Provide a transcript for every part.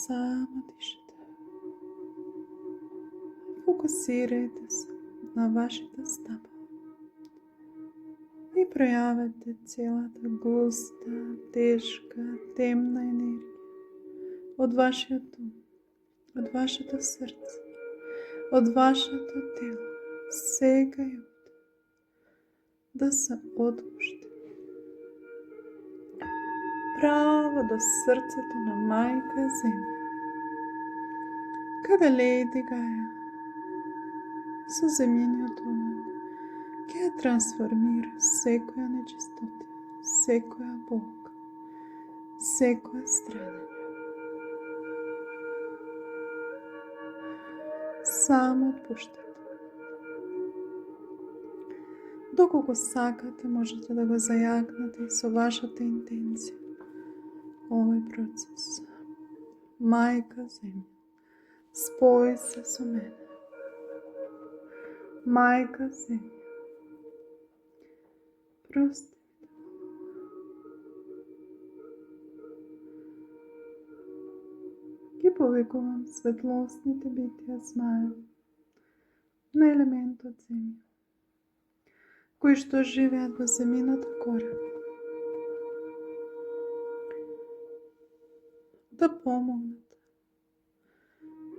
Само дишете. Фокусирајте се на вашите стапала и пројавете целата густа, тешка, темна енергија од вашиот ум, од вашето срце, од вашето тело, сега и овде, да се отпушти право до срцето на мајка земја, каде Леди Гаја со земјениот омен ќе ја трансформира секоја нечистота, секоја болка, секоја страдање. Само отпуштете. Доколку сакате, можете да го зајакнете и со вашата интенција овој процес. Мајка земја, спои се со мене. Мајка земја, прости ми. Ги повикувам светлосните битија змаеви на елементот земја, кои што живеат во земјината кора, да помогнат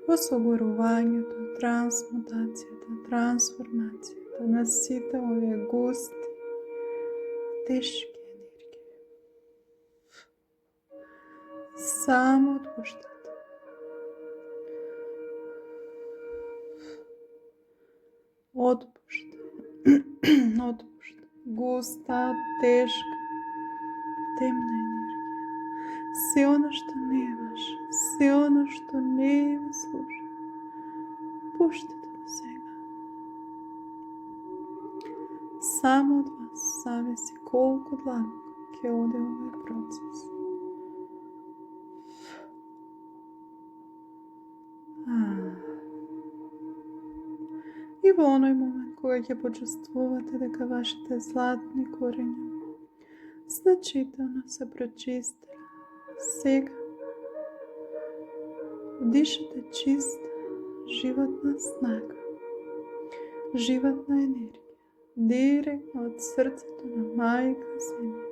во согорувањето, трансмутацијата, трансформацијата на сите овие густи, тешки енергии. Само отпуштате. Отпушта. Отпушта. Густа, тешка, темна енергија. Се оно што не е ваше, се оно што не ви служи, пуштите го сега. Само од вас зависи колку длабоко ќе оде овој процес. И во оној момент кога ќе почувствувате дека вашите златни корења значително се прочистили, сега дишате чиста животна снага, животна енергија, директно од срцето на мајка земја.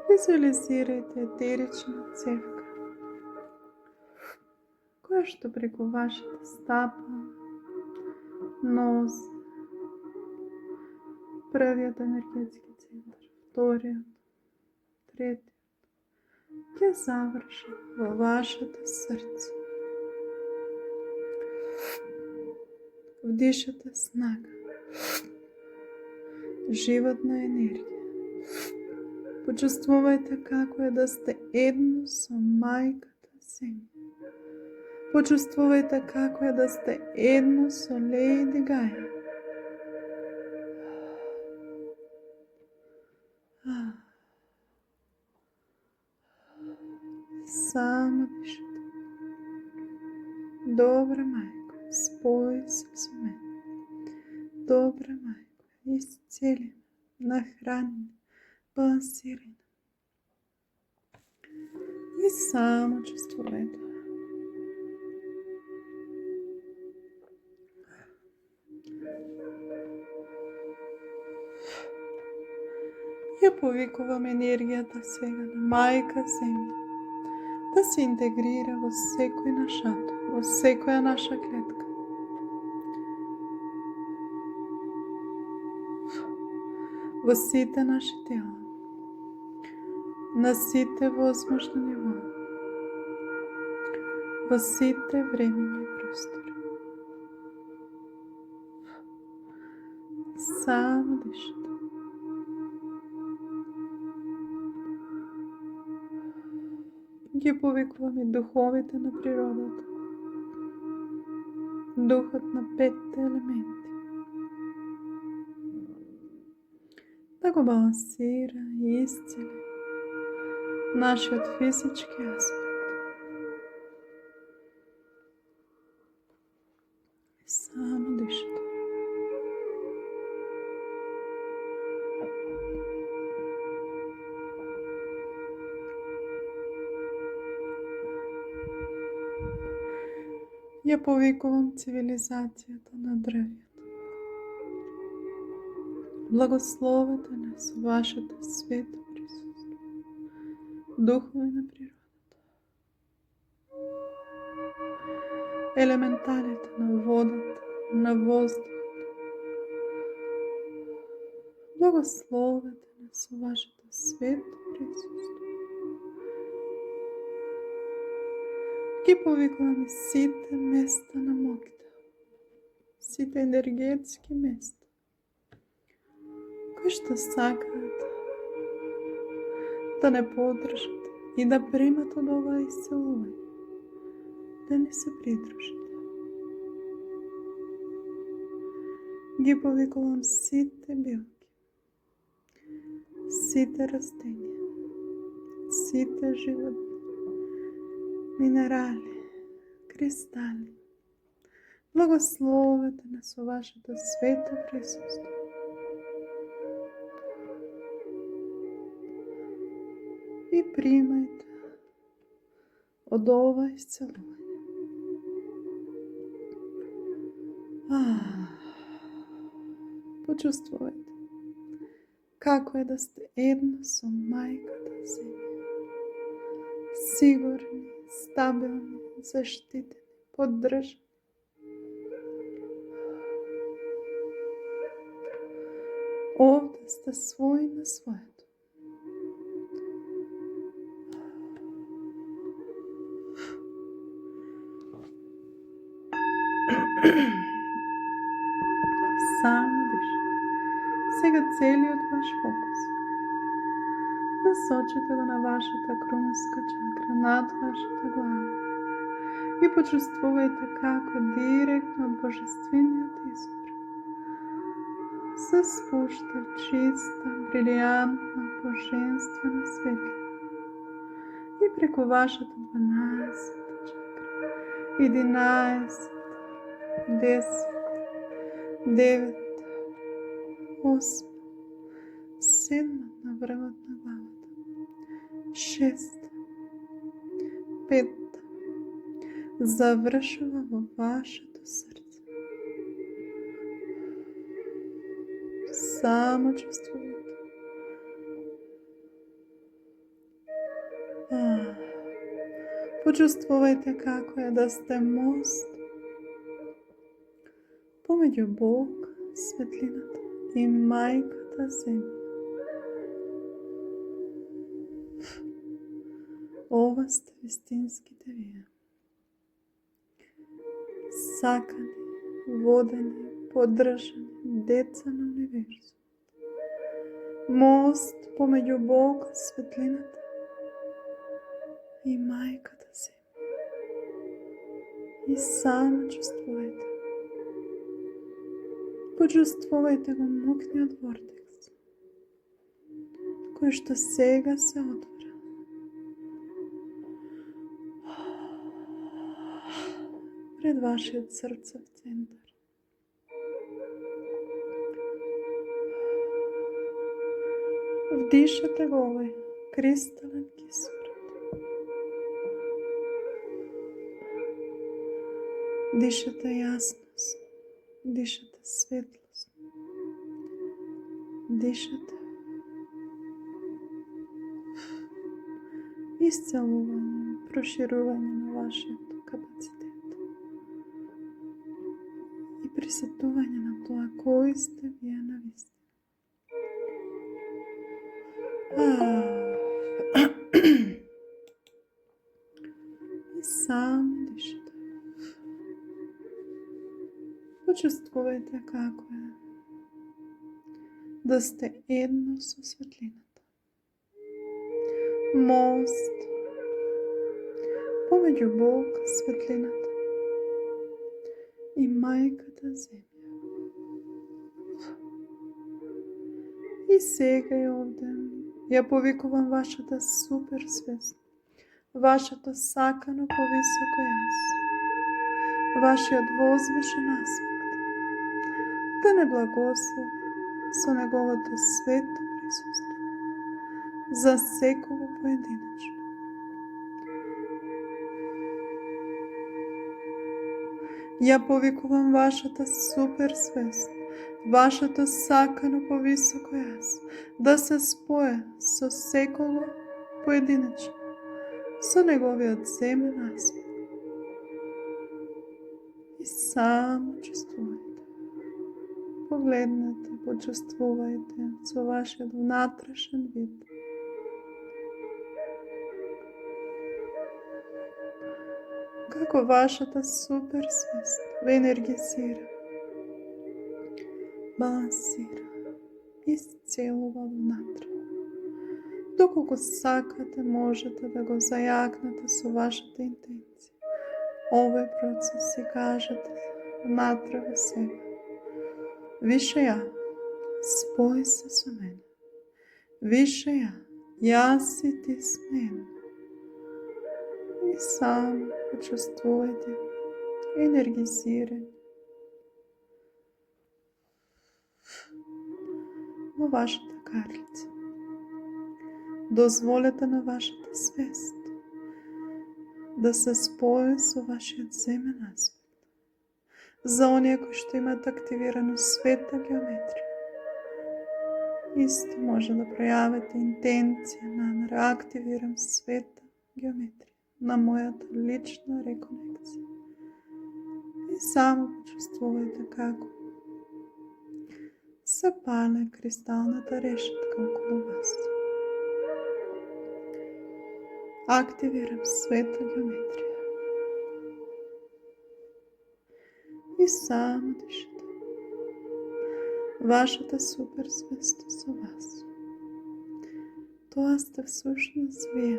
Визуализирајте етерична цевка, која што преку вашите стапала, нос, првиот енергетски центар, вториот, третиот, ќе заврши во вашето срце. Вдишате снага, животна енергија. Почувствувајте како е да сте едно со мајката земја. Почувствувајте како е да сте едно со Леди Гаја. Само дишате. Добра мајко, спои се со мене. Добра мајко, исцели ме, нахрани ме, балансирај ме. И само чувствувајте. Ја повикувам енергијата сега на мајка земја да се интегрира во секој наш атом, во секоја наша клетка. Во сите наши тела, на сите возможни нивоа, во сите времени и простори. Само дишате. Ги повикуваме духовите на природата, духот на 5 елементи, да го балансира и исцели нашиот физички аспект. Само дишате. Ја повикувам цивилизацијата на древјето. Благословете не со вашето свето присуство, духови на природата, елементалите на водата, на воздухот. Благословете не со вашето свето присуство. Ги повикувам и сите места на моќта, сите енергетски места, кои што сакаат да не подржат и да примат од ова исцелување, да не се придружат. Ги повикувам сите билки, сите растенија, сите животни, минерали, кристали. Благословете не со вашето свето присуство. И примајте од ова исцелување. Почувствувајте како е да сте едно со мајката земја. Сигурни, стабилни, заштитени, поддржани. Овде сте свој на своето. Само дишате. Сега целиот ваш фокус насочете го на вашата крунска чакра, над вашата глава. И почувствувајте како директно од божествениот извор се спушта чиста, брилијантна, божествена светлина. И преку вашата 12 чакра, 11, 10, 9, 8, 7 на врвот на главата, 6, 5, завршува во вашето срце. Само чувствувате. Почувствувајте како е да сте мост помеѓу Бог, светлината и мајката земја. Ова сте вистинските вие. Сакани, водени, поддржани деца на универзум. Мост помеѓу Бог, светлината и мајката земја. И само чувствувајте. Почувствувајте го мокниот вортекс, кој што сега се отвора. Пред вашиот срцев центар. Вдишате го овој кристален кислород. Дишате јасност, дишате светлост, дишате исцелување, проширување на вашиот капацитет и присетување на тоа кој сте вие навистина. И само дишате. Почувствувајте како е да сте едно со светлината. Мост помеѓу Бог, светлината и мајката земја. И сега и овде ја повикувам вашата суперсвест, вашето сакано повисоко јас, вашиот возвишен аспект, да не благослови со неговото свето присуство за секој поединечно. Ја повикувам вашата суперсвест, вашето сакано повисоко јас, да се спое со секого поединечно, со неговиот земен аспект. И само чувствувајте. Погледнете, почувствувајте со вашиот внатрешен вид. Како вашата суперсвест ве енергизира, балансира, исцелува внатре. Доколку сакате, можете да го зајакнете со вашата интенција. Овој процес си кажете внатре во себе. Више ја, спој се со мене. Више ја, јас и ти сме едно. И само почувствувајте енергизирање во вашата карлица. Дозволете на вашата свест да се спои со вашиот земен аспект. За оние кои што имат активирано света геометрија, исто може да пројавите интенција, намера, активирам света геометрија на мојата лична реконекција. И само почувствувајте како се пале кристалната решетка околу вас. Активирам света геометрија. И само дишате. Вашата суперсвест со вас. Тоа сте всушност вие.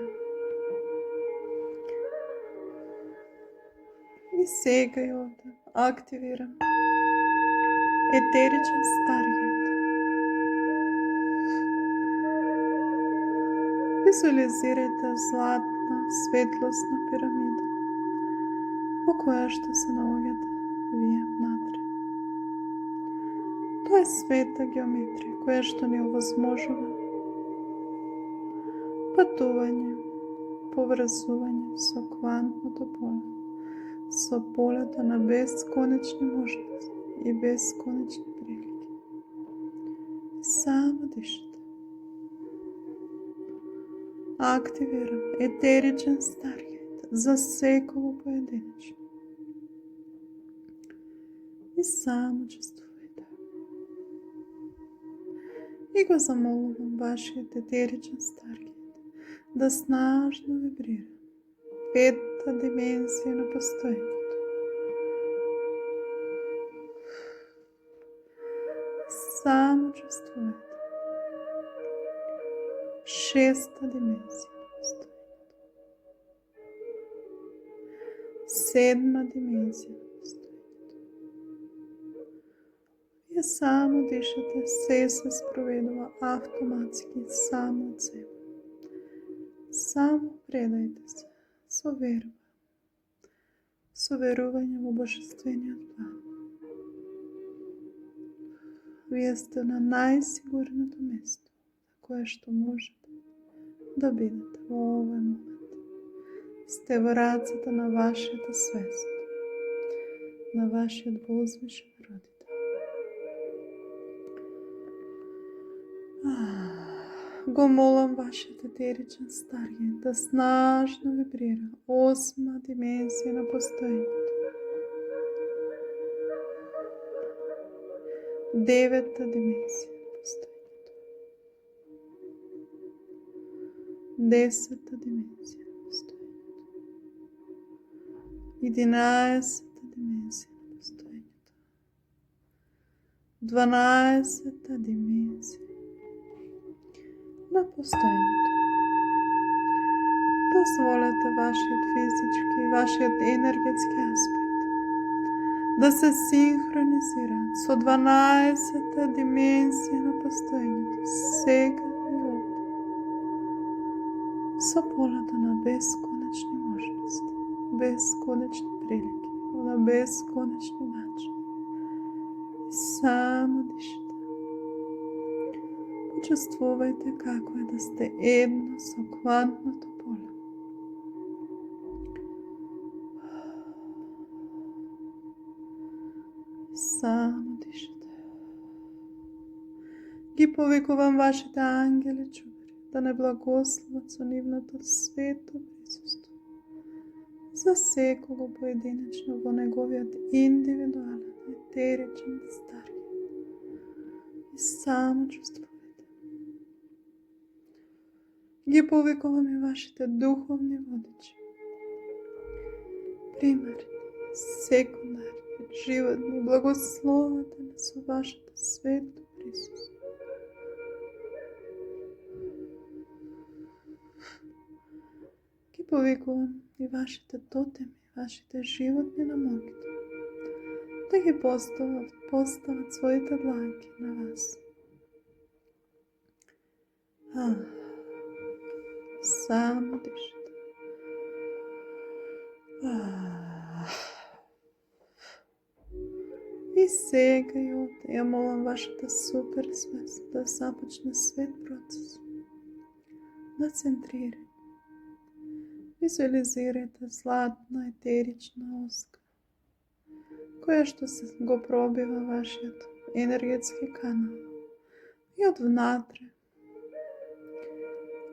И сега и овде активирам етеричен старгет. Визуализирајте златна, светлосна пирамида во која што се наоѓате вие внатре. Тоа е света геометрија која што ни овозможува патување, поврзување со квантното поле, со полето на бесконечни можности и бесконечни прилики. Само дишате. Активирам етеричен старгет за секој поединечно. И само чувствувајте. И го замолувам вашиот етеричен старгет да снажно вибрира. Петта димензија на постојањето. Само чувствувајте. Шеста димензија на постојањето. Седма димензија на постојањето. Вие само дишате, се спроведува автоматски само од себе. Само предајте се со верба, со верување во божествениот план. Вие сте на најсигурното место на кое што можете да бидете во овој момент. Сте во рацете на вашата свест, на вашиот возвишен родител. Го молам вашиот етеричен старгет да снажно вибрира осма димензија на постојањето. Девета димензија на постојањето. Десета димензија на постојањето. 11-та димензија на постојањето. 12-та димензија на постојањето. Дозволете вашиот физички и вашиот енергетски аспект да се синхронизираат со 12-та димензија на постојањето, сега и овде, со полето на бесконечни можности, бесконечни прилики, на бесконечни начини. И само дишате. Почувствувајте како е да сте едно со квантното поле. само дишете. Ги повикувам вашите ангели чувари да не благословат со нивното свето присуство за секого поединечно во неговиот индивидуален етеричен старги. И само чувствувате. Ги повикувам и вашите духовни водичи, примарни, секундарни, животни, благословатени со вашето свето присуство. Ги повикувам и вашите тотеми, вашите животни на могите, да ги постават своите дланки на вас. Само дишате. И сега и овде ја молам вашата супер свест да започне свет процес на центрирање. Визуализирайте златна етерична оска, која што се го пробива вашиот енергетски канал и од внатре,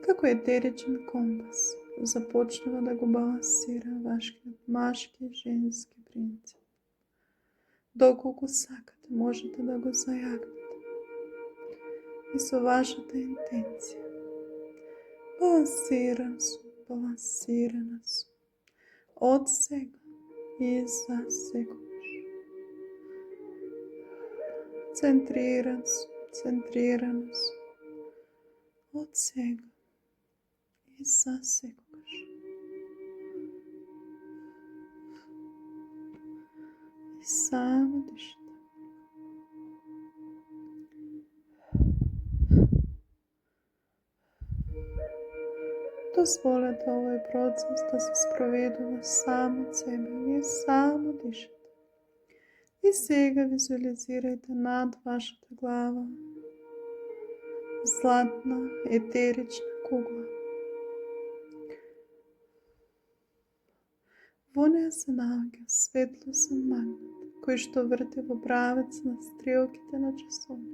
како етеричен компас, започнува да го балансира вашиот машки и женски принцип. Доколку сакате, можете да го зајагнете. И со вашата интенција. Балансирана сум. Од сега и за секогаш. Центрирана сум. Од сега и за секогаш. И само дишате. Дозволете овој процес да се спроведува само од себе. Вие само дишате. И сега визуализирајте над вашата глава златна етерична кугла. Во неја се наоѓа светлосен магнет, кој што врти во правец на стрелките на часовникот.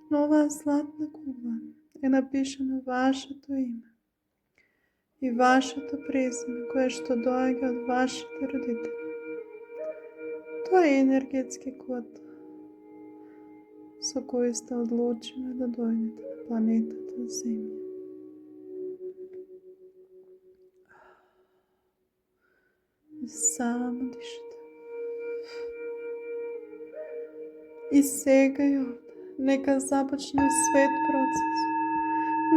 На оваа златна кугла е напишано вашето име и вашето презиме, кое што доаѓа од вашите родители. Тоа е енергетски код со кој сте одлучени да дојдете на планетата Земја. И само дишате. И сега и овде, нека започне свет процес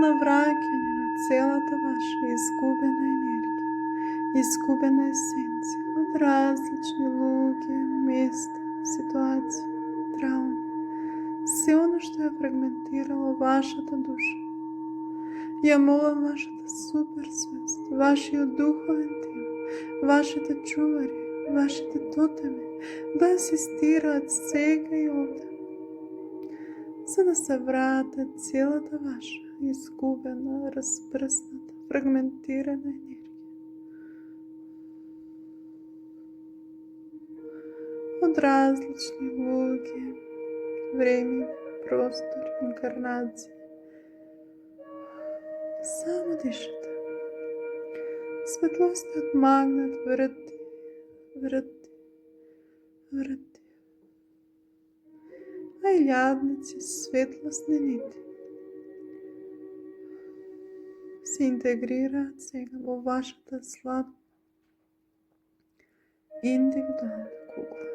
на враќање на целата ваша изгубена енергија, изгубена есенција од различни луѓе, места, ситуации, трауми. Се оно што ја фрагментирало вашата душа. Ја молам вашата супер свест, вашиот духовен тим, вашите чувари, вашите тотеми да асистираат сега и овде, за да се врате целата ваша изгубена, разпрсната, фрагментирана енергија. Од различни луѓе, време, простор, инкарнација. Само дишате. Светлосниот магнет врти. А илјадници светлосни нити се интегрираат сега во вашата златна индивидуална кугла.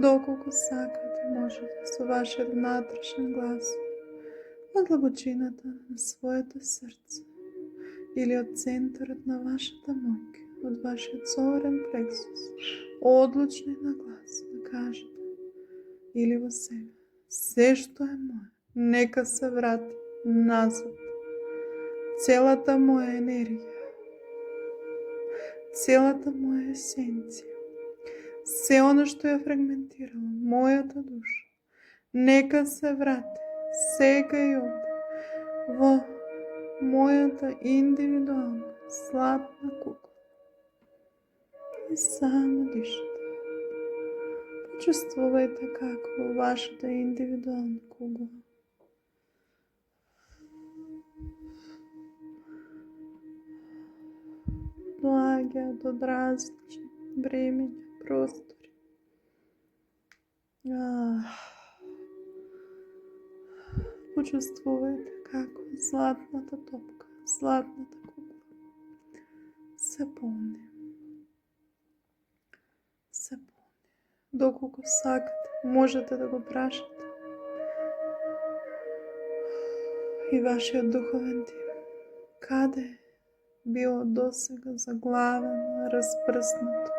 Доколку сакате, можете со вашиот внатрешен глас од длабочината на своето срце или од центарот на вашата моќ, од вашиот соларен плексус, одлучни на глас да кажете или во себе: се што е мое, нека се врати назад. Целата моја енергија, целата моја есенција, се оно што ја фрагментирало мојата душа, нека се врати сега и овде во мојата индивидуална златна кугла. И само дишате. Почувствувајте како во вашата индивидуална кугла доаѓаат од различни времења, простори. Почувствувајте како златната топка, златната кугла се полни. Се полни. Доколку сакате, можете да го прашате и вашиот духовен тим. Каде било досега заглавено, распрснато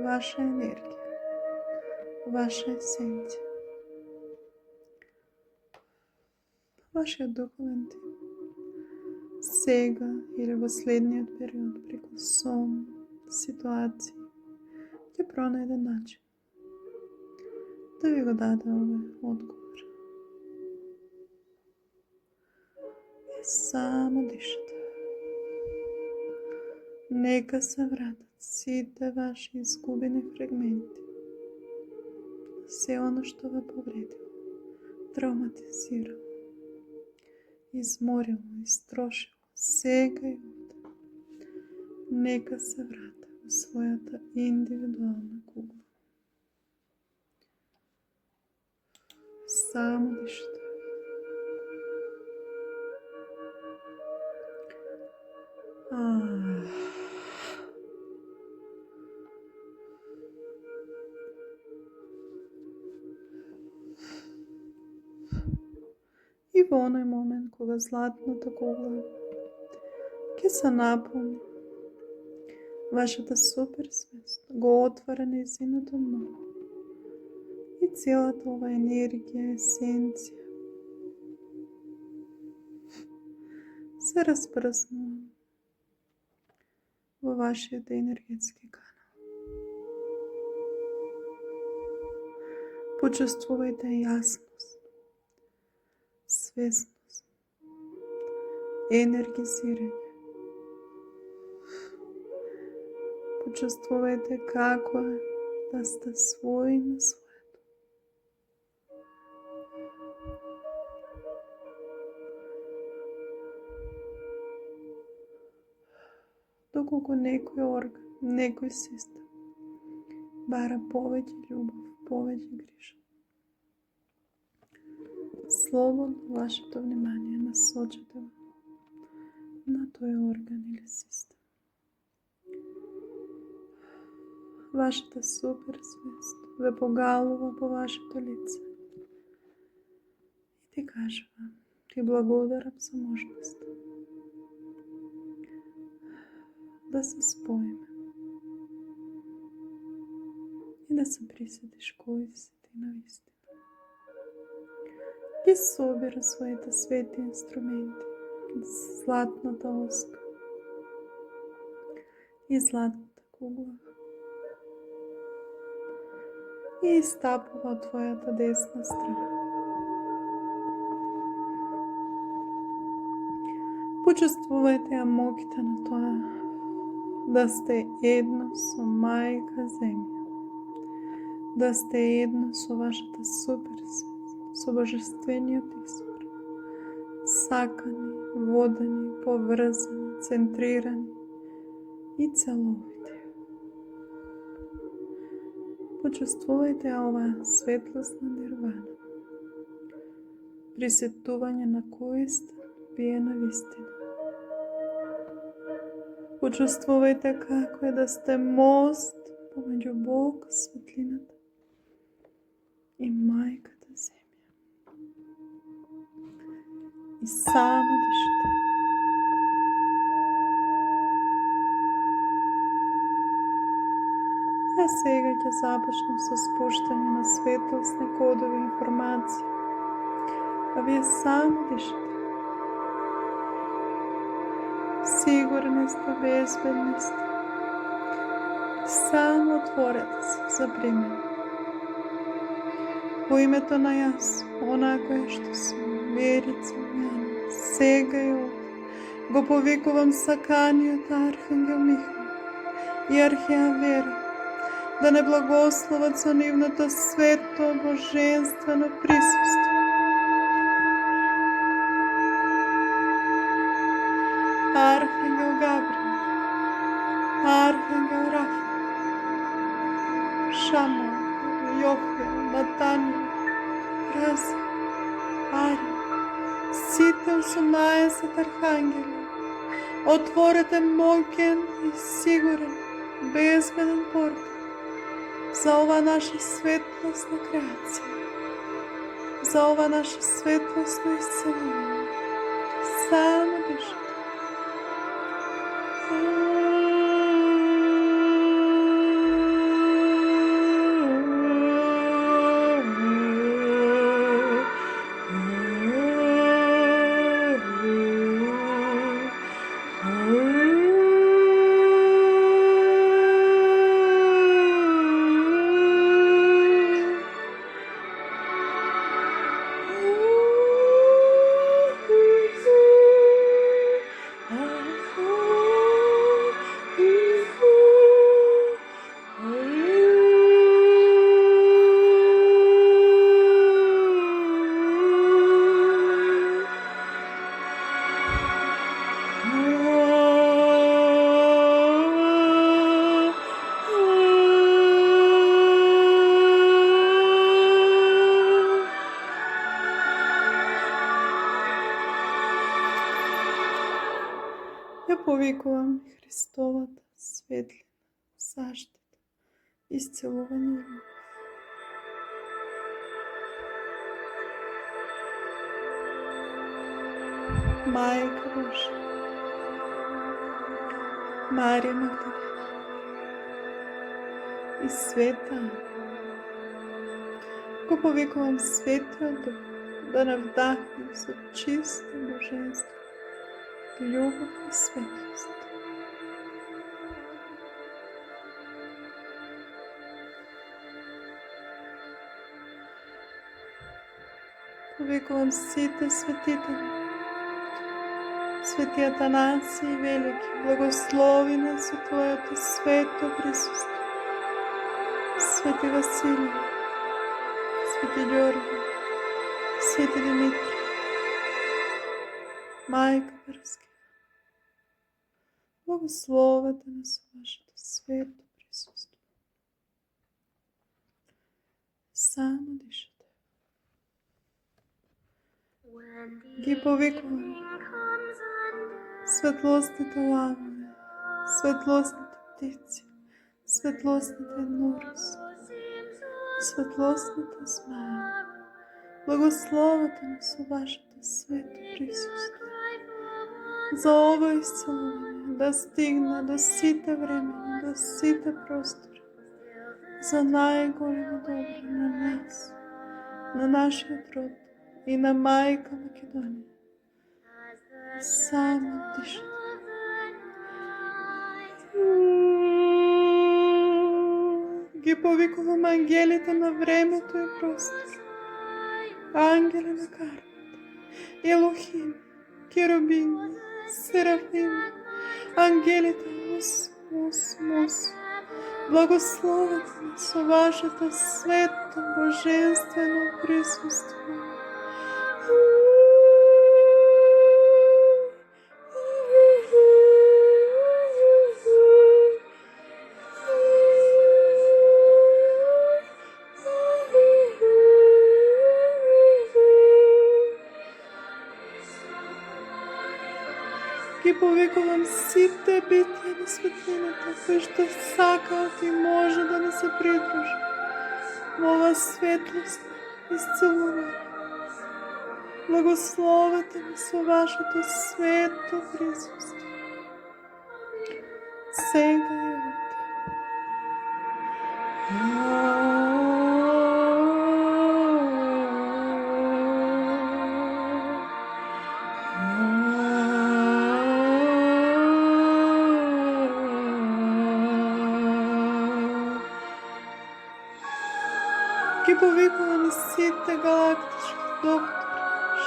ваша енергија, ваша есенција. Вашиот духовен тим сега или во следниот период преку сон, ситуации, ќе пронајде начин да ви го даде овој одговор. И само дишате. Нека се вратат сите ваши изгубени фрагменти. Се оно што ве повредило, травматизирало, изморило, истрошило, сега и овде. Нека се врата во својата индивидуална кугла. Само дишате. И во оној момент кога златната кугла ќе се наполни, вашата суперсвест го отвара нејзиното дно и целата ова енергија, есенција се распрснува во вашиот енергетски канал. Почувствувајте јасност, свесност, енергизирање. Почувствувајте како е да сте свој на своето. Доколку некој орган, некој систем бара повеќе љубов, повеќе грижа, слободно вашето внимание насочете на тој орган или систем. Вашата суперсвест ве погалува по вашето лице и ти кажува: ти благодарам за можност да се споиме и да се присетиш кој си ти навистина. Ги собира своите свети инструменти, златната оска и златната кугла и истапува од твојата десна страна. Почувствувајте ја моките на тоа да сте едно со мајка земја, да сте едно со вашата суперсвест, со божествениот извор, сакани, водени, поврзани, центрирани и целовити. Почувствувајте оваа светлост на нирвана, присетување на кој сте вие навистина. Почувствувајте како е да сте мост помеѓу Бог, светлината и мајката земја. И само дишате. А сега ќе започнем со спуштање на светлосни кодови информации. А вие само дишате. Сигурни сте, безбедни сте. Само отворете се за пример. Во името на јас, она кое што сум, Верица Огњанова, сега и овде, го повикувам саканиот архангел Михаил и археја Вера да не благословат со нивното свето божествено присуство. Архангел Габриел, архангел Рафаел, Шамуел, Јохиел, Матаниел, Рази, Ари, сите 18 архангели, отворете моќен и сигурен, безбеден портал за ова наша светлосна креација, за ова наше светлосно исцелување. Само дишате. Ја повикувам Христовата светлина, заштита, исцелување и љубов. Мајка Божја, Марија Магдалина и Света Ана, го повикувам Светиот Дух да навдахне со чисто божество, љубов и светлост. Повикувам сите светители, Свети Атанасија Велики, благослови нас со Твоето свето присуство. Свети Василий, Свети Ѓорги, Свети Димитри, Мајка Параскева, благословете нас со Вашето свето присуство. Само дишате. Ги повикувам светлосните лавове, светлосните птици, светлосните нурус, светлосните змаја. Благословете нас со Вашето свето присуство. За ова исцелување да стигне до сите времени, до сите простори, за најголемо добро на нас, на нашиот род и на мајка Македонија. Само дишате. Ги повикувам ангелите на времето и простор, ангели на кармата, Елохим, керубини, серафими, ангелите Мос, благословете нас со Вашето свето божествено присуство. Ги повикувам сите битија на светлината, кои што сакаат и може да не се придружат во ова светлост исцелување. Благословете ме со Вашето свето присуство. Сега и овде. Ги повикувам сите галактички доктори,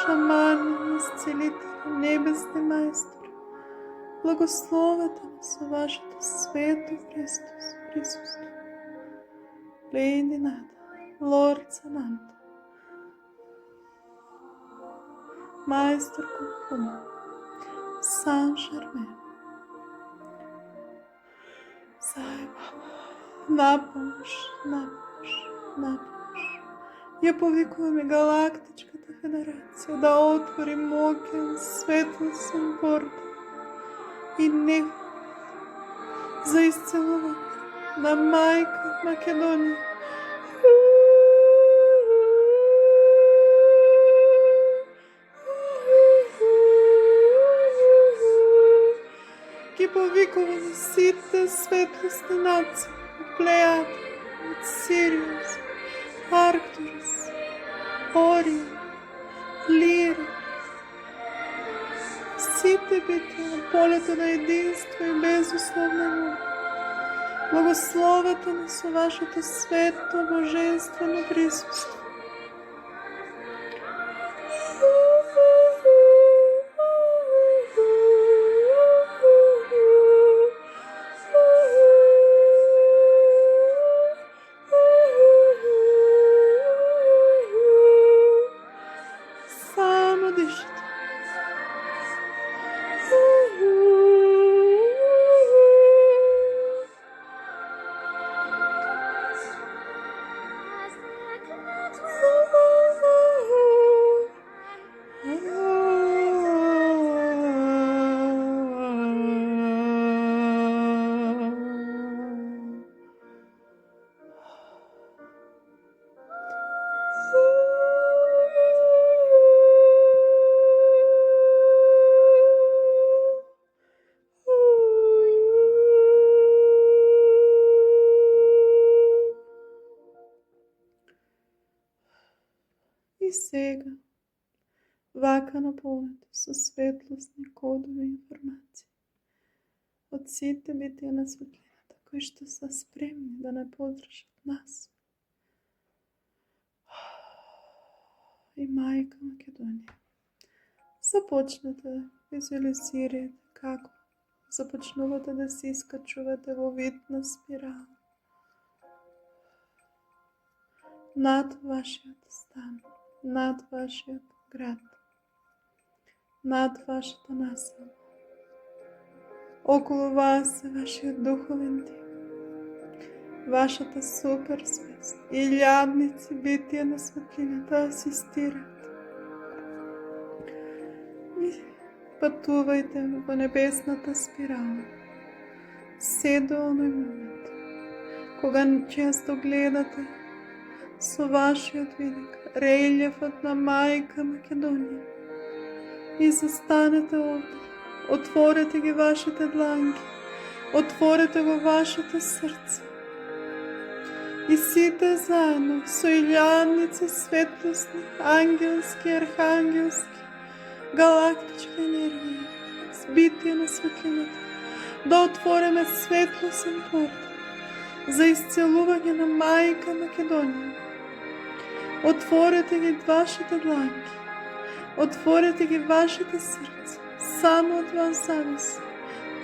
шамани, исцелители, небесни мајстори, Благословете ме со вашето свето присуство. Леди Нада, Лорд Саманта, Маестор Кукума, Сан Шармен, Сај Баба, напомаш. Ја повикуваме Галактичката Федерација да отвори моќен светлосен портал и него за исцелување на мајка Македонија. Ги повикуваме сите светлосни нации од Плејада, од Сириус, Арктурус, Орион, Лири, сите битија на полето на единство и безусловна љубов. Благословете ме со вашето свето божествено присуство. И сега, вака наполнете со светлосни кодови информации од сите битија на светлината, кои што се спремни да не подржат нас и мајка Македонија. Започнете да визуализирате како започнувате да се искачувате во вид на спирала над вашиот стан, над вашиот град, над вашата насама. Околу вас е вашиот духовен тим, вашата суперсвест, илјадници битија на светлината асистираат. И патувајте во небесната спирала, се до оној момент, кога често гледате со вашиот видик релјефот на мајка Македонија и застанете овде, отворете ги вашите дланки, отворете го вашето срце и сите заедно со илјадници светлосни, ангелски, архангелски, галактичка енергија, битија на светлината, да отвориме светлосен портал за исцелување на мајка Македонија. Отворете ги вашите дланки, отворете ги вашите срца. Само од вас зависи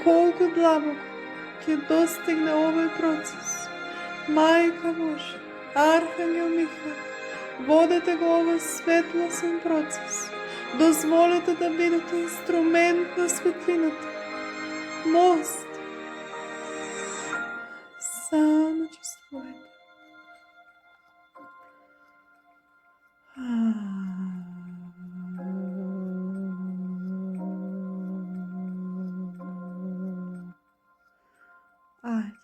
колку длабоко ќе достигне овој процес. Мајка Божја, Архангел Михаел, водете го овој светлосен процес. Дозволете да бидете инструмент на светлината, мост. Само чувствувате. Ајде,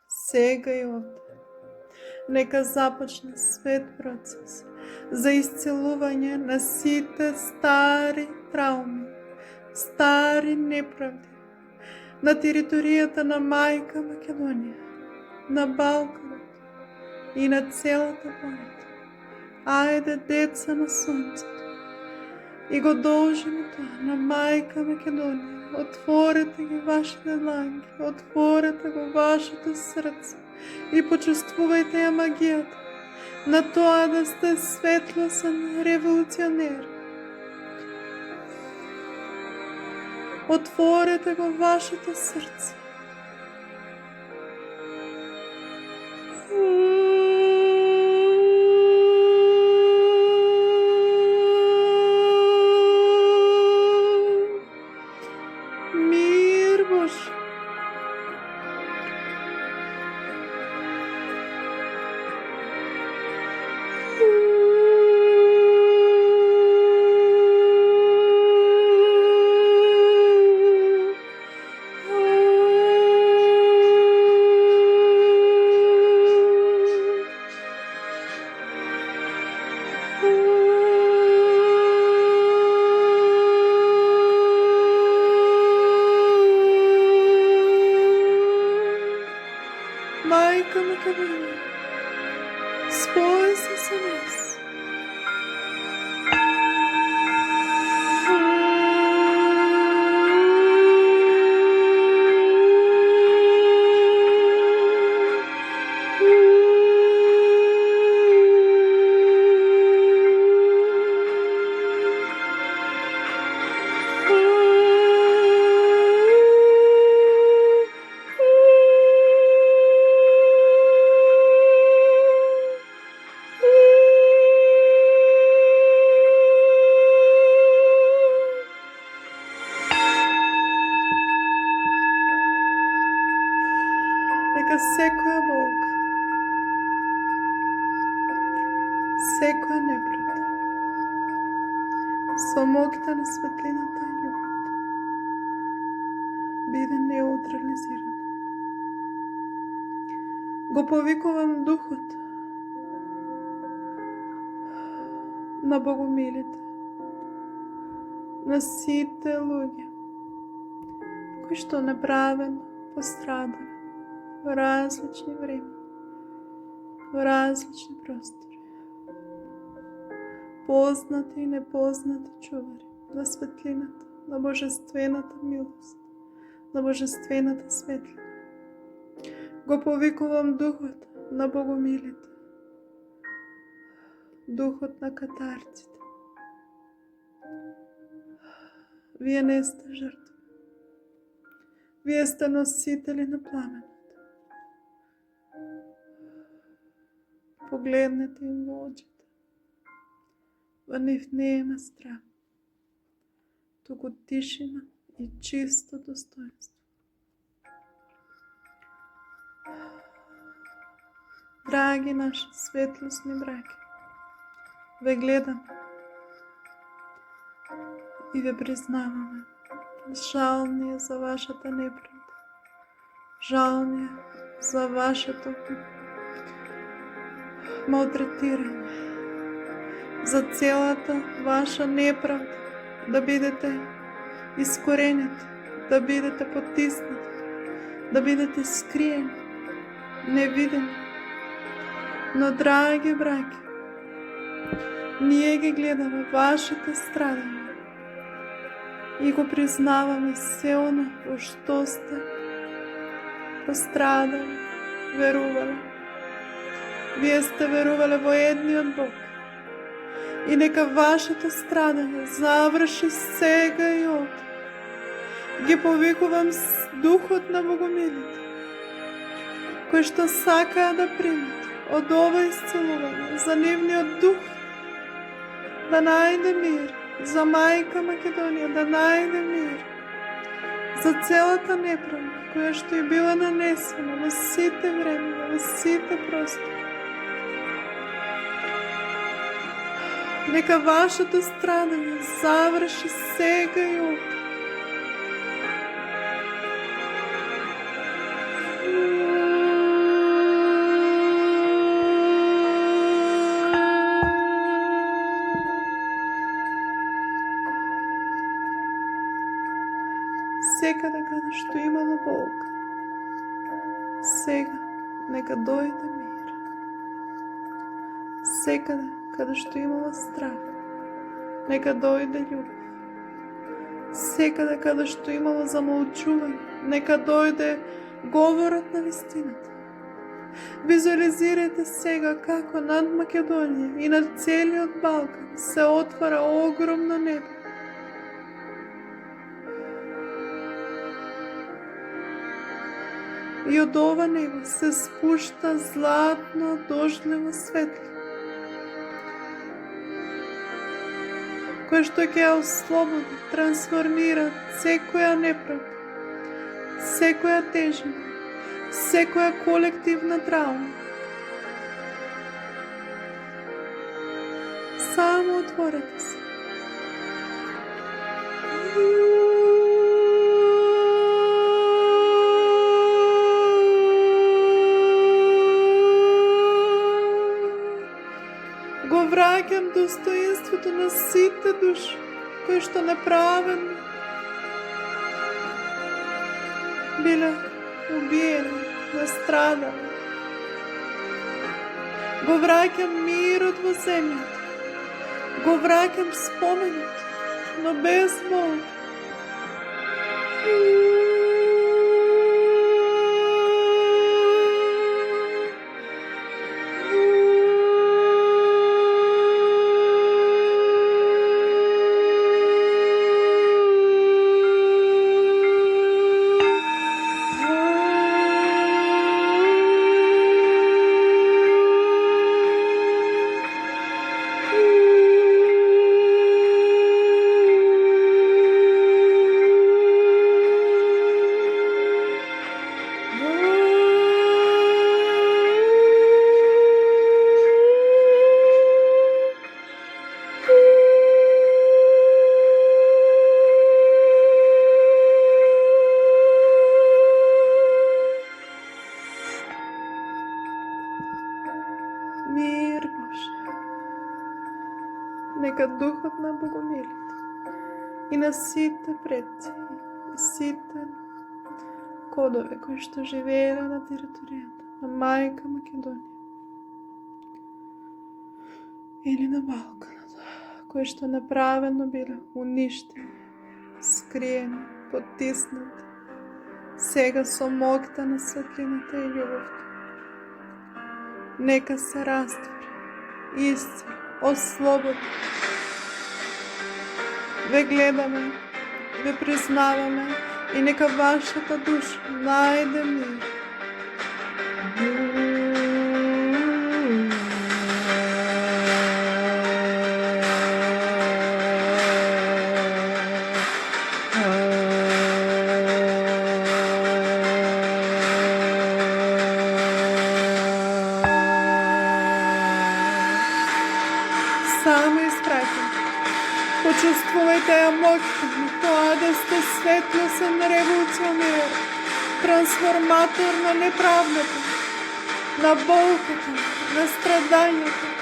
сега и овде. Нека започне свет процес за исцелување на сите стари трауми, стари неправди на територијата на мајка Македонија, на Балканот и на целата планета. Ајде, деца на сонцето, и го должиме тоа на мајка Македонија. Отворете ги вашите дланки, отворете го вашето срце и почувствувајте ја магијата на тоа да сте светлосен револуционер. Отворете го вашето срце. Мир Божи. Майка Македонија, спој се со нас. Нека секоја болка, секоја неправда, со моќта на светлината и љубовта, биде неутрализирана. Го повикувам духот на богомилите, на сите луѓе кои што неправедно пострадале во различни времена, во различни простори, познати и непознати чувари на светлината, на божествената милост, на божествената светлина. Го повикувам духот на богомилите, духот на катарците. Вие не сте жртви. Вие сте носители на пламенот. Погледнете им во очите. Во нив нема страх, туку тишина и чисто достоинство. Драги наши светлосни браќа, ве гледаме и ве признаваме. Жал ни е за вашата неправда. Жал ни е за вашето малтретирање, за целата ваша неправда, да бидете искоренети, да бидете потиснати, да бидете скриени, невидени. Но, драги браќа, ние ги гледаме вашите страдања и го признаваме се оно во што сте пострадали, верувале. Вие сте верувале во едниот Бог. И нека вашето страдање заврши сега и овде. Ги повикувам с духот на богомилите, кои што сакаа да примат од ова исцелување за нивниот дух, да најде мир, за мајка Македонија да најде мир, за целата неправда која што е била нанесена во сите времена, во сите простори. Нека вашето страдање заврши сега и овде. Секаде каде што имало болка, сега нека дојде мир. Секаде каде што имало страх, нека дојде љубов. Секаде каде што имало замолчување, нека дојде говорот на вистината. Визуализирајте сега како над Македонија и над целиот Балкан се отвара огромно небе. И од ова небо се спушта златно дождливо светло, кое што ќе ја ослободи, трансформира секоја неправда, секоја тежина, секоја колективна травма. Само отворете се. Го враќам достоинството на сите души кои што неправедно биле убиени, настрадали. Го враќам мирот во земјата. Го враќам споменот, но без Бог. Мир Боже, нека духот на богомилите и на сите предци и сите кодове кои што живееле на територијата на мајка Македонија или на Балканот, кои што неправедно биле уништени, скриени, потиснати, сега со моќта на светлината и љубовта. Нека се раствори, исцели, ослободи. Ве гледаме, ве признаваме и нека вашата душа најде мир. Само испраќам. Почувствувајте ја моќта на тоа да сте светлосен револуционер, трансформатор на неправдата, на болката, на страдањето.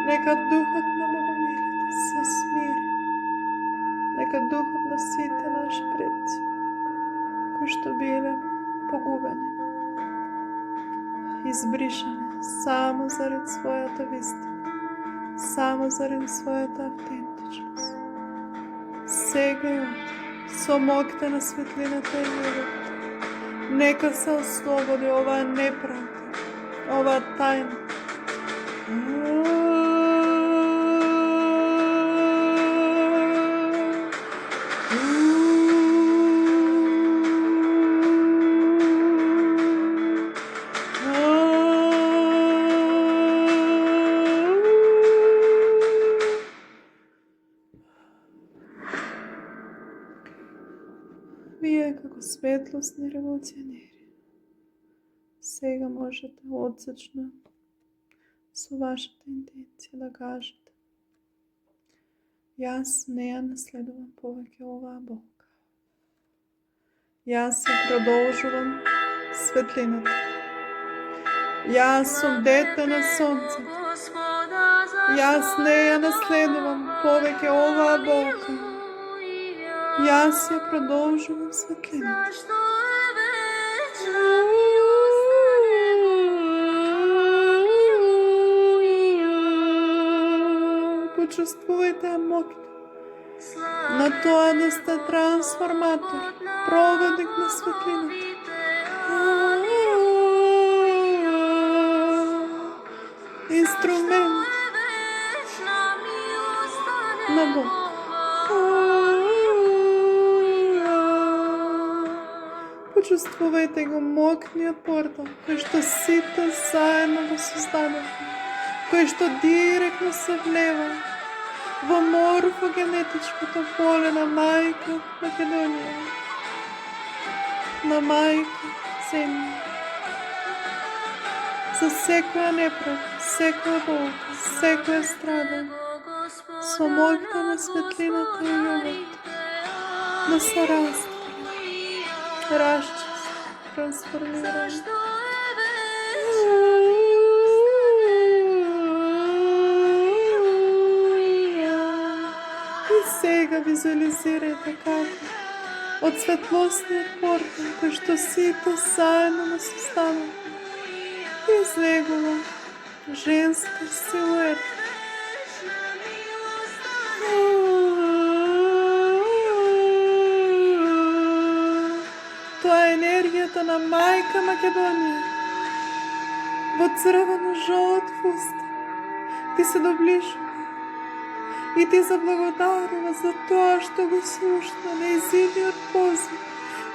Нека духот на богомилите се смири. Нека духот на сите наши предци, кои што биле погубени, избришани само заради својата вистина, само заради својата автентичност. Сега и утре, со моќта на светлината и љубовта, Нека се ослободи оваа неправда, оваа тајна. Вие како светлосни револуционери сега можете одсечно со вашата интенција да кажете: јас не ја наследувам повеќе оваа болка. Јас ја продолжувам светлината. Јас сум дете на сонцето. Јас не ја наследувам повеќе оваа болка. Јас ја продолжувам светлината. Почувствувајте ја моќта на тоа да сте трансформатор, проводник на светлината. Инструмент на Бог. Почувствувајте го мокниот портал, кој што сите заедно го создадохме, кој што директно се влева во морфогенетичкото поле на мајка Македонија, на мајка Земја. За секоја неправда, секоја болка, секоја страдање, со моќта на светлината и љубовта, да се расчисти, трансформира. И сега визуализирајте како од светлосниот портал, кој што сите заедно го создадохме, излегува женска силуета. Тоа е енергијата на мајка Македонија. Во црвено жолот фустан ти се доближува и ти заблагодарува за тоа што го слушна нејзиниот позив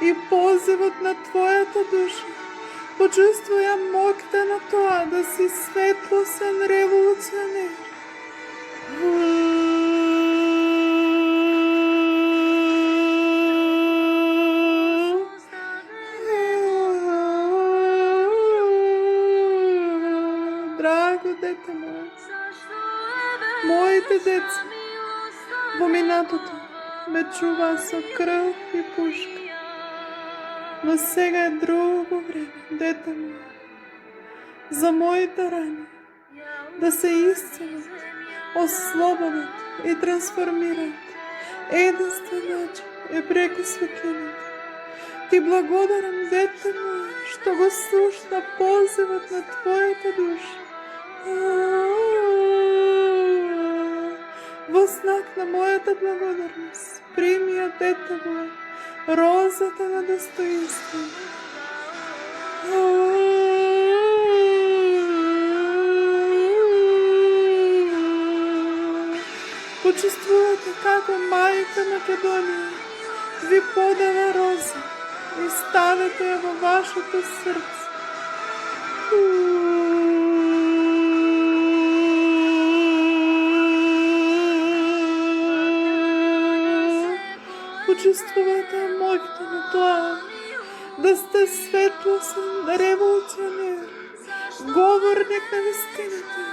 и позивот на твојата душа. Почувствуја моќта на тоа да си светлосен револуционер. Драго дете мое, моите деца во минатото ме чуваа со крв и пушка. Но сега е друго време, дете мое, за моите рани да се исцелат, ослободат и трансформираат. Единствен начин е преку светлината. Ти благодарам, дете мое, што го слушна позивот на твојата душа. Во знак на мојата благодарност, прими ја, дете мое, розата на достоинство. Почувствувате како мајка Македонија ви подава роза и ставете ја во вашето срце. Почувствувате моќта на тоа да сте светлосен револуционер, говорник на вистината.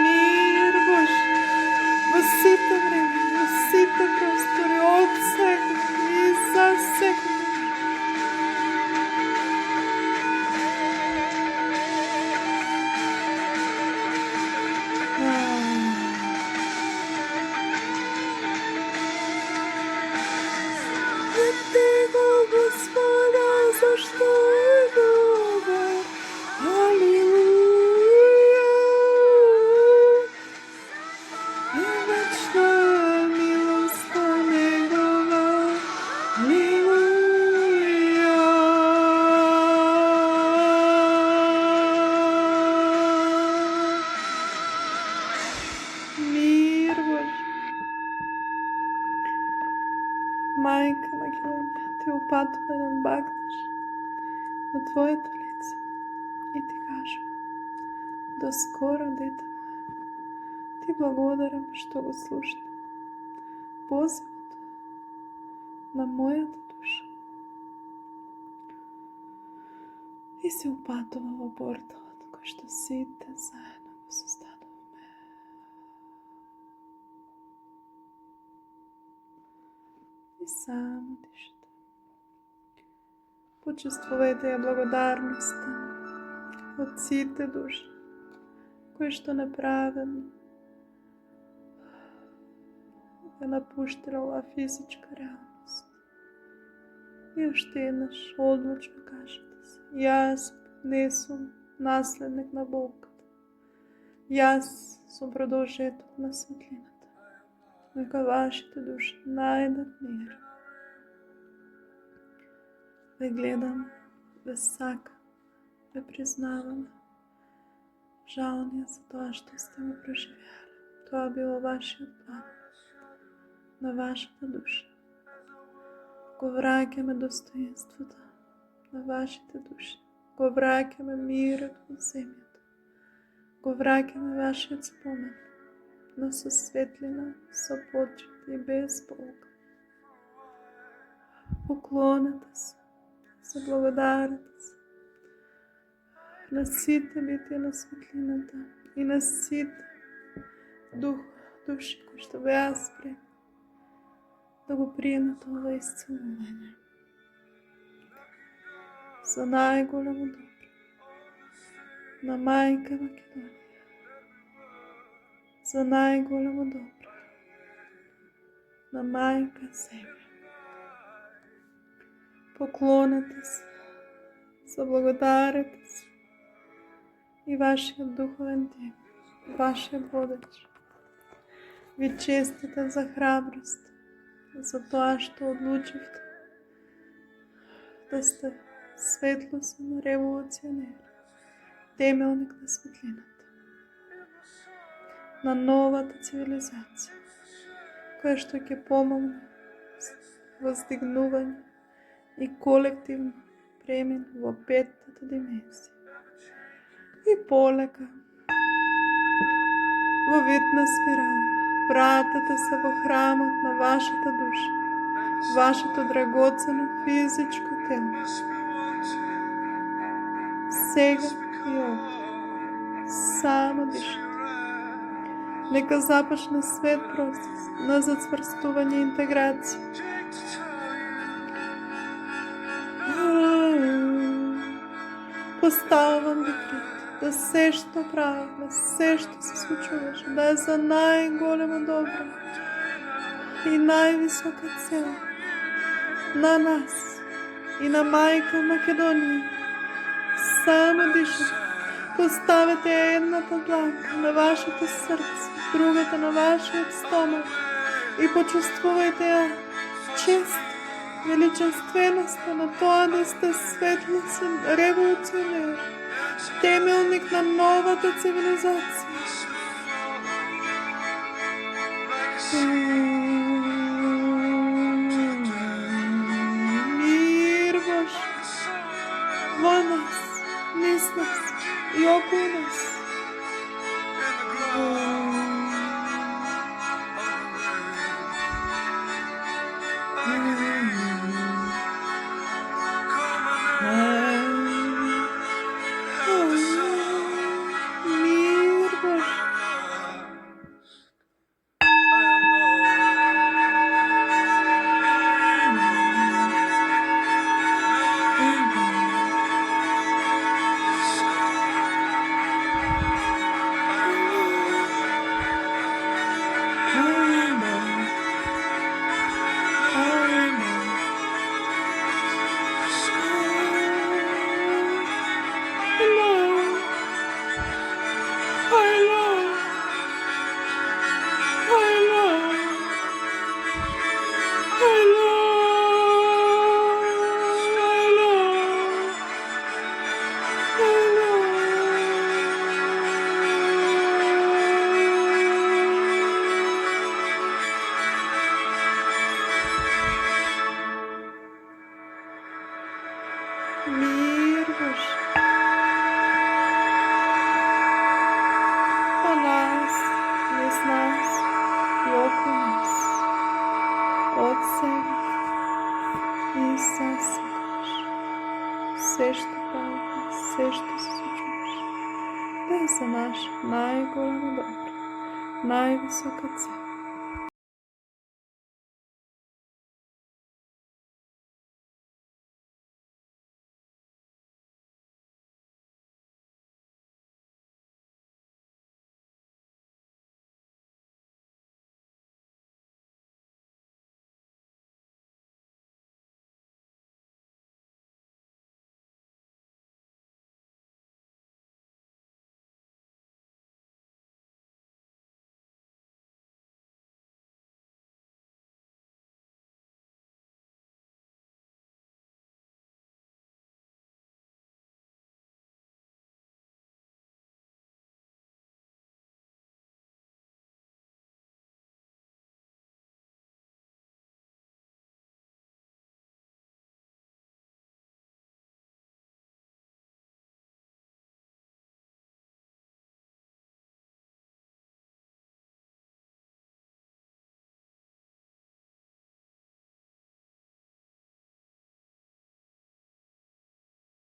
Мир Божи во сите време, во сите простори, од секој и за секој. упатува еден багдаш на твоето лице и ти кажува: до скоро, дете мое. Ти благодарам што го слушна позивот на мојата душа и се упатува во порталот кој што сите заедно го создадовме. И само дишате. Почувствувајте ја благодарноста од сите души кои што неправедно ја напуштила оваа физичка реалност. И уште еднаш одлучно кажете се: јас не сум наследник на болката. Јас сум продолжеток на светлината. Нека вашите души најдат мир. Ве гледам, ве сакам, ве признавам. Жал ми е за тоа што сте го преживеали. Тоа било вашиот план на вашата душа. Го враќаме достоинството на вашите души. Го враќаме мирот во земјата. Го враќаме вашиот спомен, но со светлина, со почит и без болка. Поклонете се, заблагодарете се на сите битија на светлината и на сите души кои што беа спремни да го приемат ова исцелување. За најголемо добро на мајка Македонија. За најголемо добро на мајка земја. Поклонете се, заблагодарете се и вашиот духовен тим, вашиот водеч. Ви честитам за храброст, за тоа што одлучивте да сте светлосен револуционер, темелник на светлината, на новата цивилизација, која што ќе помогне воздигнување и колективно премин во петтата дименсија. И полека, во вид на спирала, вратете се во храмот на вашата душа, вашето драгоцено физичко тело. Сега и овде. Само дишате. Нека започне свет процес на зацврстување и интеграција. Поставам декрет да се што правиме, се што се случуваше, да е за најголемо добро и највисока цел на нас и на мајка Македонија. Само дишате. Поставете едната дланка на вашето срце, другата на вашиот стомак и почувствувајте ја чест, величинственоста на тоа да сте светлосен револуционер, темелник на новата цивилизација. Мир Божи во нас, низ нас и околу нас. мир Божи. По нас, низ нас и околу нас. Од сега и засекаш. Се што правиш, се што се случуваш, да е за наш најголемо добро, највисока цел.